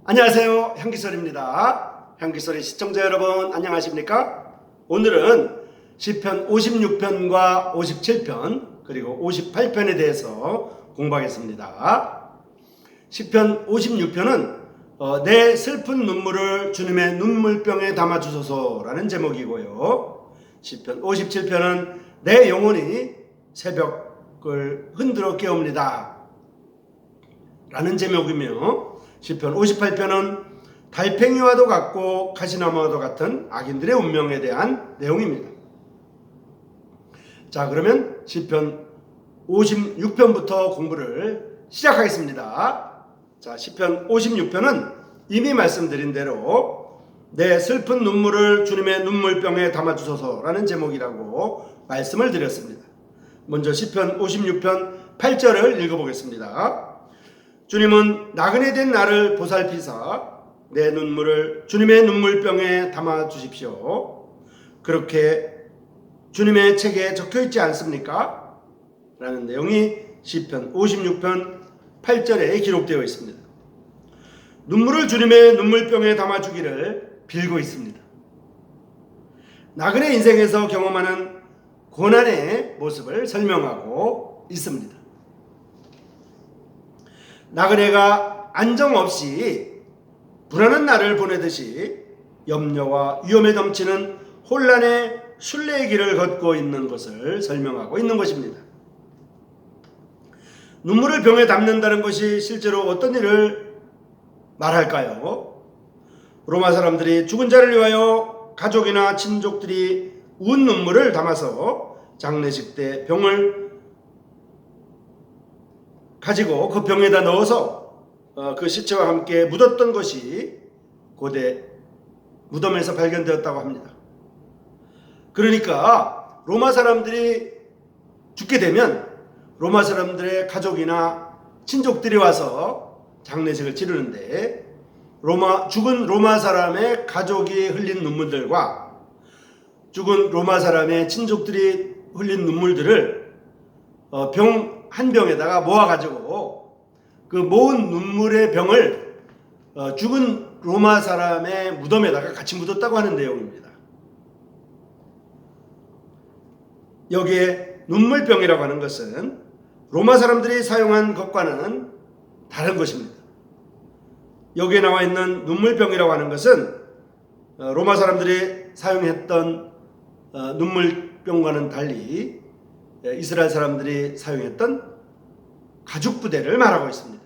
안녕하세요, 향기설입니다. 향기설의 시청자 여러분 안녕하십니까? 오늘은 시편 56편과 57편 그리고 58편에 대해서 공부하겠습니다. 시편 56편은 내 슬픈 눈물을 주님의 눈물병에 담아주소서라는 제목이고요. 시편 57편은 내 영혼이 새벽을 흔들어 깨웁니다 라는 제목이며, 시편 58편은 달팽이와도 같고 가시나무와도 같은 악인들의 운명에 대한 내용입니다. 자, 그러면 시편 56편부터 공부를 시작하겠습니다. 자, 시편 56편은 이미 말씀드린 대로 내 슬픈 눈물을 주님의 눈물병에 담아주소서라는 제목이라고 말씀을 드렸습니다. 먼저 시편 56편 8절을 읽어보겠습니다. 주님은 나그네 된 나를 보살피사 내 눈물을 주님의 눈물병에 담아 주십시오. 그렇게 주님의 책에 적혀 있지 않습니까? 라는 내용이 시편 56편 8절에 기록되어 있습니다. 눈물을 주님의 눈물병에 담아 주기를 빌고 있습니다. 나그네 인생에서 경험하는 고난의 모습을 설명하고 있습니다. 나그네가 안정 없이 불안한 날을 보내듯이 염려와 위험에 넘치는 혼란의 순례의 길을 걷고 있는 것을 설명하고 있는 것입니다. 눈물을 병에 담는다는 것이 실제로 어떤 일을 말할까요? 로마 사람들이 죽은 자를 위하여 가족이나 친족들이 운 눈물을 담아서 장례식 때 병을 가지고 그 병에다 넣어서 그 시체와 함께 묻었던 것이 고대 무덤에서 발견되었다고 합니다. 그러니까 로마 사람들이 죽게 되면 로마 사람들의 가족이나 친족들이 와서 장례식을 치르는데 죽은 로마 사람의 가족이 흘린 눈물들과 죽은 로마 사람의 친족들이 흘린 눈물들을 한 병에다가 모아가지고 그 모은 눈물의 병을 죽은 로마 사람의 무덤에다가 같이 묻었다고 하는 내용입니다. 여기에 눈물병이라고 하는 것은 로마 사람들이 사용한 것과는 다른 것입니다. 여기에 나와 있는 눈물병이라고 하는 것은 로마 사람들이 사용했던 눈물병과는 달리 이스라엘 사람들이 사용했던 가죽부대를 말하고 있습니다.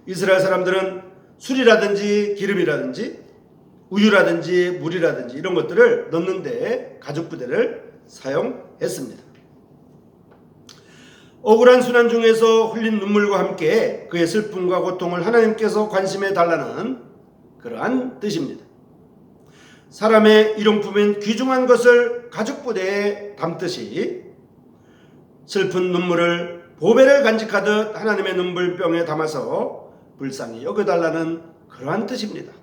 이스라엘 사람들은 술이라든지 기름이라든지 우유라든지 물이라든지 이런 것들을 넣는데 가죽부대를 사용했습니다. 억울한 순환 중에서 흘린 눈물과 함께 그의 슬픔과 고통을 하나님께서 관심해 달라는 그러한 뜻입니다. 사람의 일용품인 귀중한 것을 가죽부대에 담듯이 슬픈 눈물을 보배를 간직하듯 하나님의 눈물병에 담아서 불쌍히 여겨달라는 그러한 뜻입니다.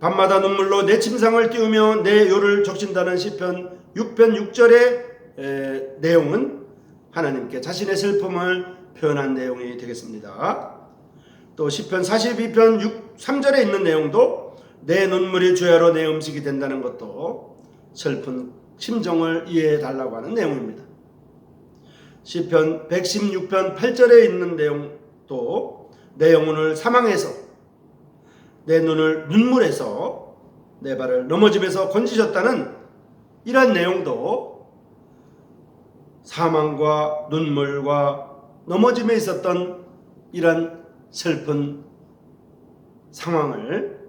밤마다 눈물로 내 침상을 띄우며 내 요를 적신다는 시편 6편 6절의 내용은 하나님께 자신의 슬픔을 표현한 내용이 되겠습니다. 또 시편 42편 3절에 있는 내용도 내 눈물이 주야로 내 음식이 된다는 것도 슬픈 심정을 이해해 달라고 하는 내용입니다. 시편 116편 8절에 있는 내용도 내 영혼을 사망해서 내 눈을 눈물에서 내 발을 넘어짐에서 건지셨다는 이러한 내용도 사망과 눈물과 넘어짐에 있었던 이러한 슬픈 상황을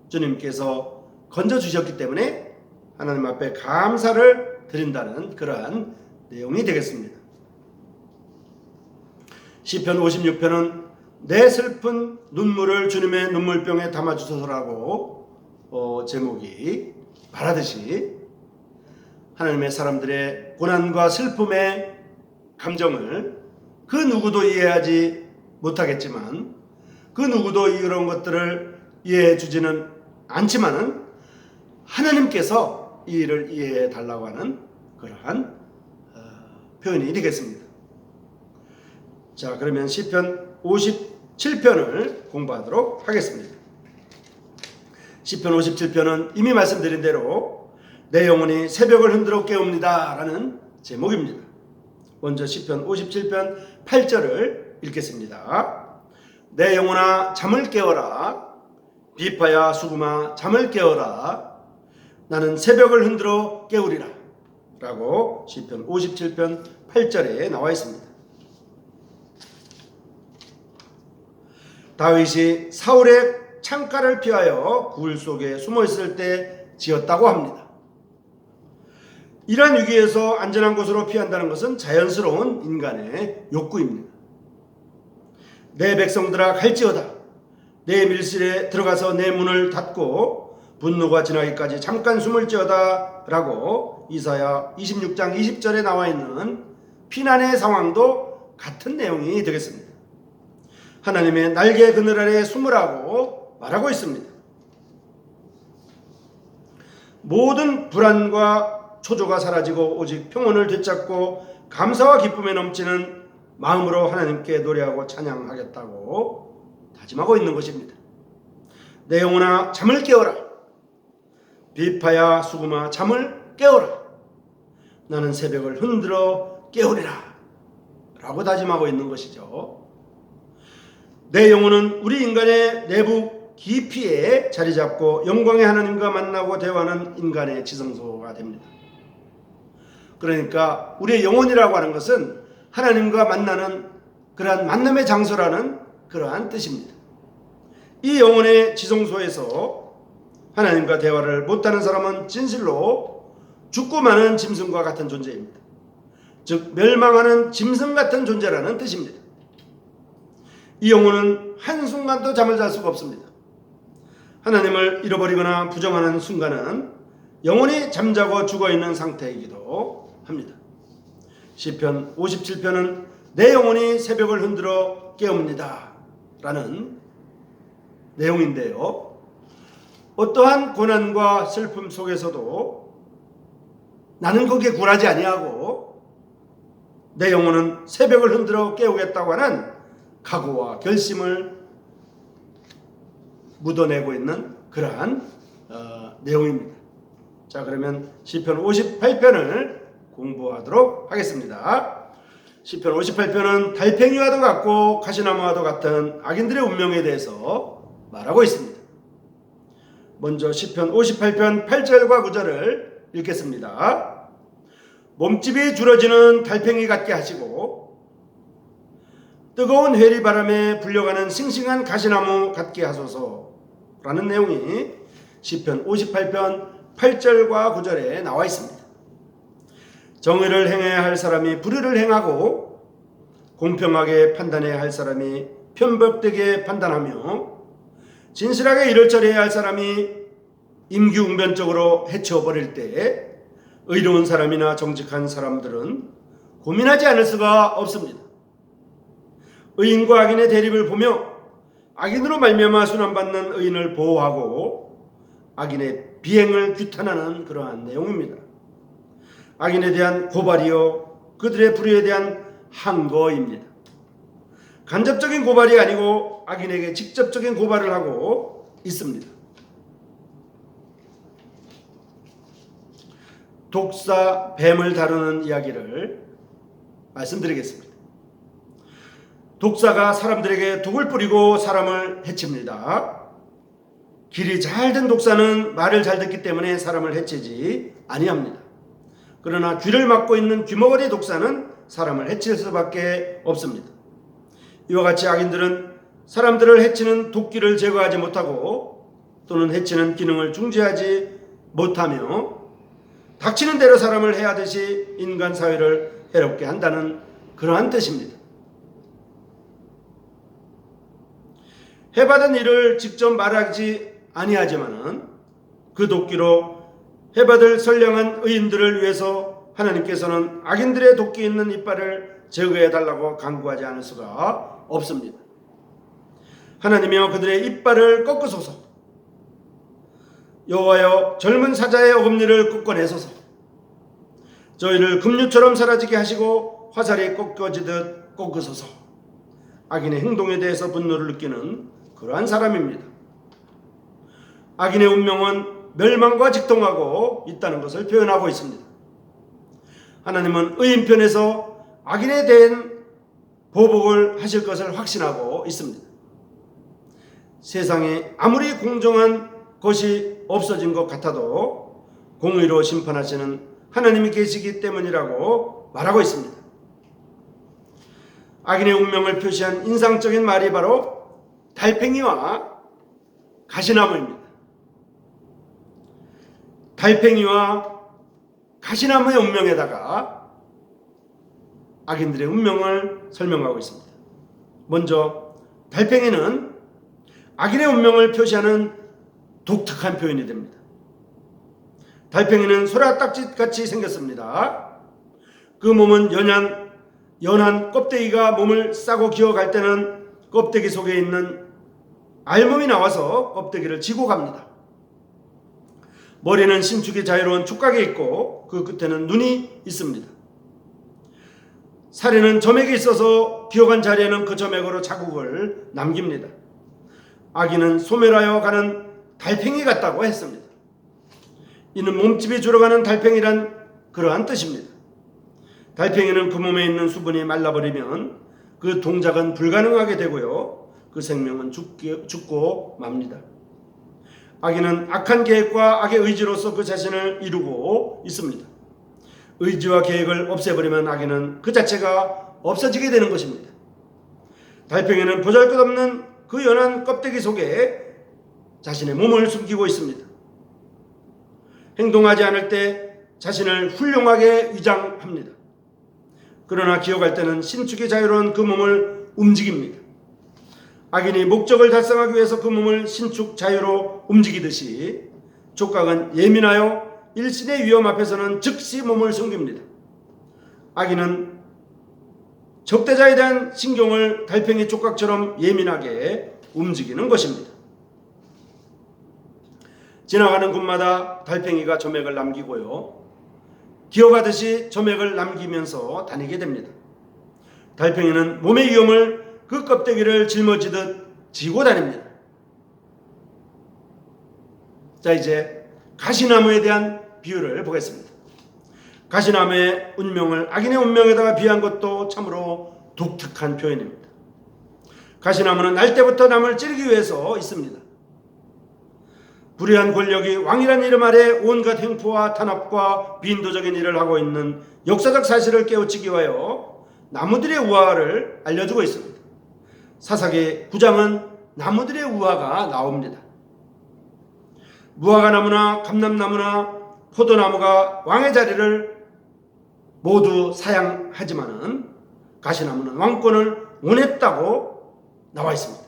주님께서 건져주셨기 때문에 하나님 앞에 감사를 드린다는 그러한 내용이 되겠습니다. 시편 56편은 내 슬픈 눈물을 주님의 눈물병에 담아주소서라고 제목이 말하듯이 하나님의 사람들의 고난과 슬픔의 감정을 그 누구도 이해하지 못하겠지만 그 누구도 이런 것들을 이해해 주지는 않지만은 하나님께서 이 일을 이해해 달라고 하는 그러한 표현이 되겠습니다. 자, 그러면 시편 57편을 공부하도록 하겠습니다. 시편 57편은 이미 말씀드린 대로 내 영혼이 새벽을 흔들어 깨웁니다 라는 제목입니다. 먼저 시편 57편 8절을 읽겠습니다. 내 영혼아 잠을 깨어라, 비파야 수금아 잠을 깨어라, 나는 새벽을 흔들어 깨우리라 라고 시편 57편 8절에 나와 있습니다. 다윗이 사울의 창가를 피하여 굴 속에 숨어 있을 때 지었다고 합니다. 이러한 위기에서 안전한 곳으로 피한다는 것은 자연스러운 인간의 욕구입니다. 내 백성들아 갈지어다, 내 밀실에 들어가서 내 문을 닫고 분노가 지나기까지 잠깐 숨을지어다 라고 이사야 26장 20절에 나와 있는 피난의 상황도 같은 내용이 되겠습니다. 하나님의 날개 그늘 아래 숨으라고 말하고 있습니다. 모든 불안과 초조가 사라지고 오직 평온을 되찾고 감사와 기쁨에 넘치는 마음으로 하나님께 노래하고 찬양하겠다고 다짐하고 있는 것입니다. 내 영혼아 잠을 깨어라, 비파야 수금아 잠을 깨어라, 나는 새벽을 흔들어 깨우리라 라고 다짐하고 있는 것이죠. 내 영혼은 우리 인간의 내부 깊이에 자리 잡고 영광의 하나님과 만나고 대화하는 인간의 지성소가 됩니다. 그러니까 우리의 영혼이라고 하는 것은 하나님과 만나는 그러한 만남의 장소라는 그러한 뜻입니다. 이 영혼의 지성소에서 하나님과 대화를 못하는 사람은 진실로 죽고 마는 짐승과 같은 존재입니다. 즉 멸망하는 짐승 같은 존재라는 뜻입니다. 이 영혼은 한순간도 잠을 잘 수가 없습니다. 하나님을 잃어버리거나 부정하는 순간은 영혼이 잠자고 죽어있는 상태이기도 합니다. 시편 57편은 내 영혼이 새벽을 흔들어 깨웁니다 라는 내용인데요. 어떠한 고난과 슬픔 속에서도 나는 거기에 굴하지 아니하고 내 영혼은 새벽을 흔들어 깨우겠다고 하는 각오와 결심을 묻어내고 있는 그러한 내용입니다. 자, 그러면 시편 58편을 공부하도록 하겠습니다. 시편 58편은 달팽이와도 같고 가시나무와도 같은 악인들의 운명에 대해서 말하고 있습니다. 먼저 시편 58편 8절과 9절을 읽겠습니다. 몸집이 줄어지는 달팽이 같게 하시고 뜨거운 회리바람에 불려가는 싱싱한 가시나무 같게 하소서라는 내용이 시편 58편 8절과 9절에 나와 있습니다. 정의를 행해야 할 사람이 불의를 행하고 공평하게 판단해야 할 사람이 편법되게 판단하며 진실하게 일을 처리해야 할 사람이 임기응변적으로 해쳐버릴 때 의로운 사람이나 정직한 사람들은 고민하지 않을 수가 없습니다. 의인과 악인의 대립을 보며 악인으로 말미암아 순환받는 의인을 보호하고 악인의 비행을 규탄하는 그러한 내용입니다. 악인에 대한 고발이요 그들의 불의에 대한 항거입니다. 간접적인 고발이 아니고 악인에게 직접적인 고발을 하고 있습니다. 독사, 뱀을 다루는 이야기를 말씀드리겠습니다. 독사가 사람들에게 독을 뿌리고 사람을 해칩니다. 길이 잘 든 독사는 말을 잘 듣기 때문에 사람을 해치지 아니합니다. 그러나 귀를 막고 있는 귀머거리 독사는 사람을 해칠 수밖에 없습니다. 이와 같이 악인들은 사람들을 해치는 도끼를 제거하지 못하고 또는 해치는 기능을 중지하지 못하며 닥치는 대로 사람을 해하듯이 인간 사회를 해롭게 한다는 그러한 뜻입니다. 해받은 일을 직접 말하지 아니하지만은 그 도끼로 해받을 선량한 의인들을 위해서 하나님께서는 악인들의 도끼 있는 이빨을 제거해 달라고 간구하지 않을 수가 없습니다. 하나님이여 그들의 이빨을 꺾으소서. 여호와여 젊은 사자의 어금니를 꺾어내소서. 저희를 급류처럼 사라지게 하시고 화살이 꺾어지듯 꺾으소서. 악인의 행동에 대해서 분노를 느끼는 그러한 사람입니다. 악인의 운명은 멸망과 직동하고 있다는 것을 표현하고 있습니다. 하나님은 의인 편에서 악인에 대한 보복을 하실 것을 확신하고 있습니다. 세상에 아무리 공정한 것이 없어진 것 같아도 공의로 심판하시는 하나님이 계시기 때문이라고 말하고 있습니다. 악인의 운명을 표시한 인상적인 말이 바로 달팽이와 가시나무입니다. 달팽이와 가시나무의 운명에다가 악인들의 운명을 설명하고 있습니다. 먼저 달팽이는 악인의 운명을 표시하는 독특한 표현이 됩니다. 달팽이는 소라딱지같이 생겼습니다. 그 몸은 연한 껍데기가 몸을 싸고 기어갈 때는 껍데기 속에 있는 알몸이 나와서 껍데기를 지고 갑니다. 머리는 신축이 자유로운 촉각에 있고 그 끝에는 눈이 있습니다. 살에는 점액이 있어서 기어간 자리에는 그 점액으로 자국을 남깁니다. 악인은 소멸하여 가는 달팽이 같다고 했습니다. 이는 몸집이 줄어가는 달팽이란 그러한 뜻입니다. 달팽이는 그 몸에 있는 수분이 말라버리면 그 동작은 불가능하게 되고요. 그 생명은 죽고 맙니다. 악인은 악한 계획과 악의 의지로서 그 자신을 이루고 있습니다. 의지와 계획을 없애버리면 악인은 그 자체가 없어지게 되는 것입니다. 달팽이는 보잘것없는 그 연한 껍데기 속에 자신의 몸을 숨기고 있습니다. 행동하지 않을 때 자신을 훌륭하게 위장합니다. 그러나 기어갈 때는 신축이 자유로운 그 몸을 움직입니다. 악인이 목적을 달성하기 위해서 그 몸을 신축 자유로 움직이듯이 촉각은 예민하여 일신의 위험 앞에서는 즉시 몸을 숨깁니다. 악인은 적대자에 대한 신경을 달팽이 촉각처럼 예민하게 움직이는 것입니다. 지나가는 곳마다 달팽이가 점액을 남기고요. 기어가듯이 점액을 남기면서 다니게 됩니다. 달팽이는 몸의 위험을 그 껍데기를 짊어지듯 지고 다닙니다. 자, 이제 가시나무에 대한 비유를 보겠습니다. 가시나무의 운명을 악인의 운명에다가 비유한 것도 참으로 독특한 표현입니다. 가시나무는 날 때부터 남을 찌르기 위해서 있습니다. 불의한 권력이 왕이란 이름 아래 온갖 횡포와 탄압과 빈도적인 일을 하고 있는 역사적 사실을 깨우치기 위하여 나무들의 우화를 알려주고 있습니다. 사사기 9장은 나무들의 우화가 나옵니다. 무화과나무나 감람나무나 포도나무가 왕의 자리를 모두 사양하지만은 가시나무는 왕권을 원했다고 나와 있습니다.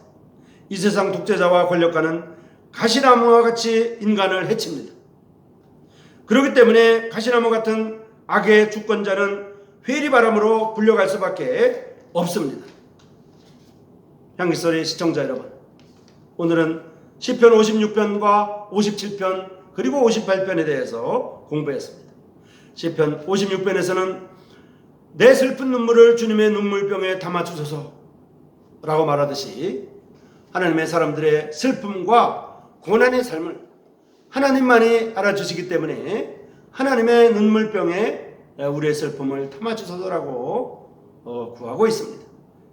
이 세상 독재자와 권력가는 가시나무와 같이 인간을 해칩니다. 그렇기 때문에 가시나무 같은 악의 주권자는 회리바람으로 굴려갈 수밖에 없습니다. 향기소리 시청자 여러분, 오늘은 시편 56편과 57편 그리고 58편에 대해서 공부했습니다. 시편 56편에서는 내 슬픈 눈물을 주님의 눈물병에 담아주소서 라고 말하듯이 하나님의 사람들의 슬픔과 고난의 삶을 하나님만이 알아주시기 때문에 하나님의 눈물병에 우리의 슬픔을 담아주소서라고 구하고 있습니다.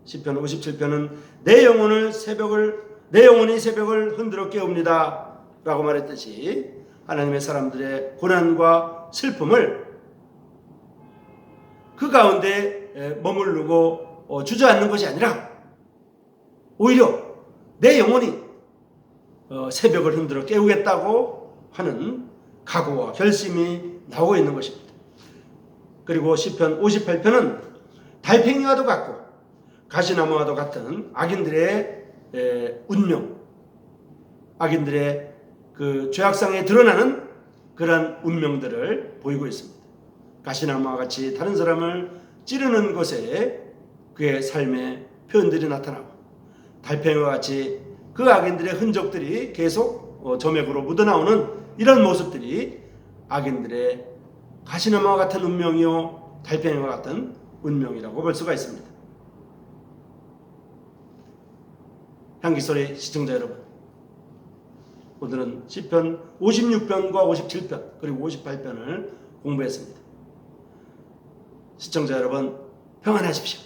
시편 57편은 내 영혼이 새벽을 흔들어 깨웁니다 라고 말했듯이 하나님의 사람들의 고난과 슬픔을 그 가운데 머무르고 주저앉는 것이 아니라 오히려 내 영혼이 새벽을 흔들어 깨우겠다고 하는 각오와 결심이 나오고 있는 것입니다. 그리고 시편 58편은 달팽이와도 같고 가시나무와도 같은 악인들의 운명, 악인들의 그 죄악상에 드러나는 그러한 운명들을 보이고 있습니다. 가시나무와 같이 다른 사람을 찌르는 것에 그의 삶의 표현들이 나타나고 달팽이와 같이 그 악인들의 흔적들이 계속 점액으로 묻어나오는 이런 모습들이 악인들의 가시나무와 같은 운명이요 달팽이와 같은 운명이라고 볼 수가 있습니다. 향기소리 시청자 여러분, 오늘은 시편 56편과 57편 그리고 58편을 공부했습니다. 시청자 여러분 평안하십시오.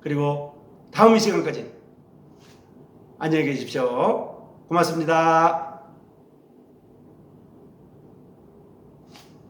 그리고 다음 이 시간까지 안녕히 계십시오. 고맙습니다.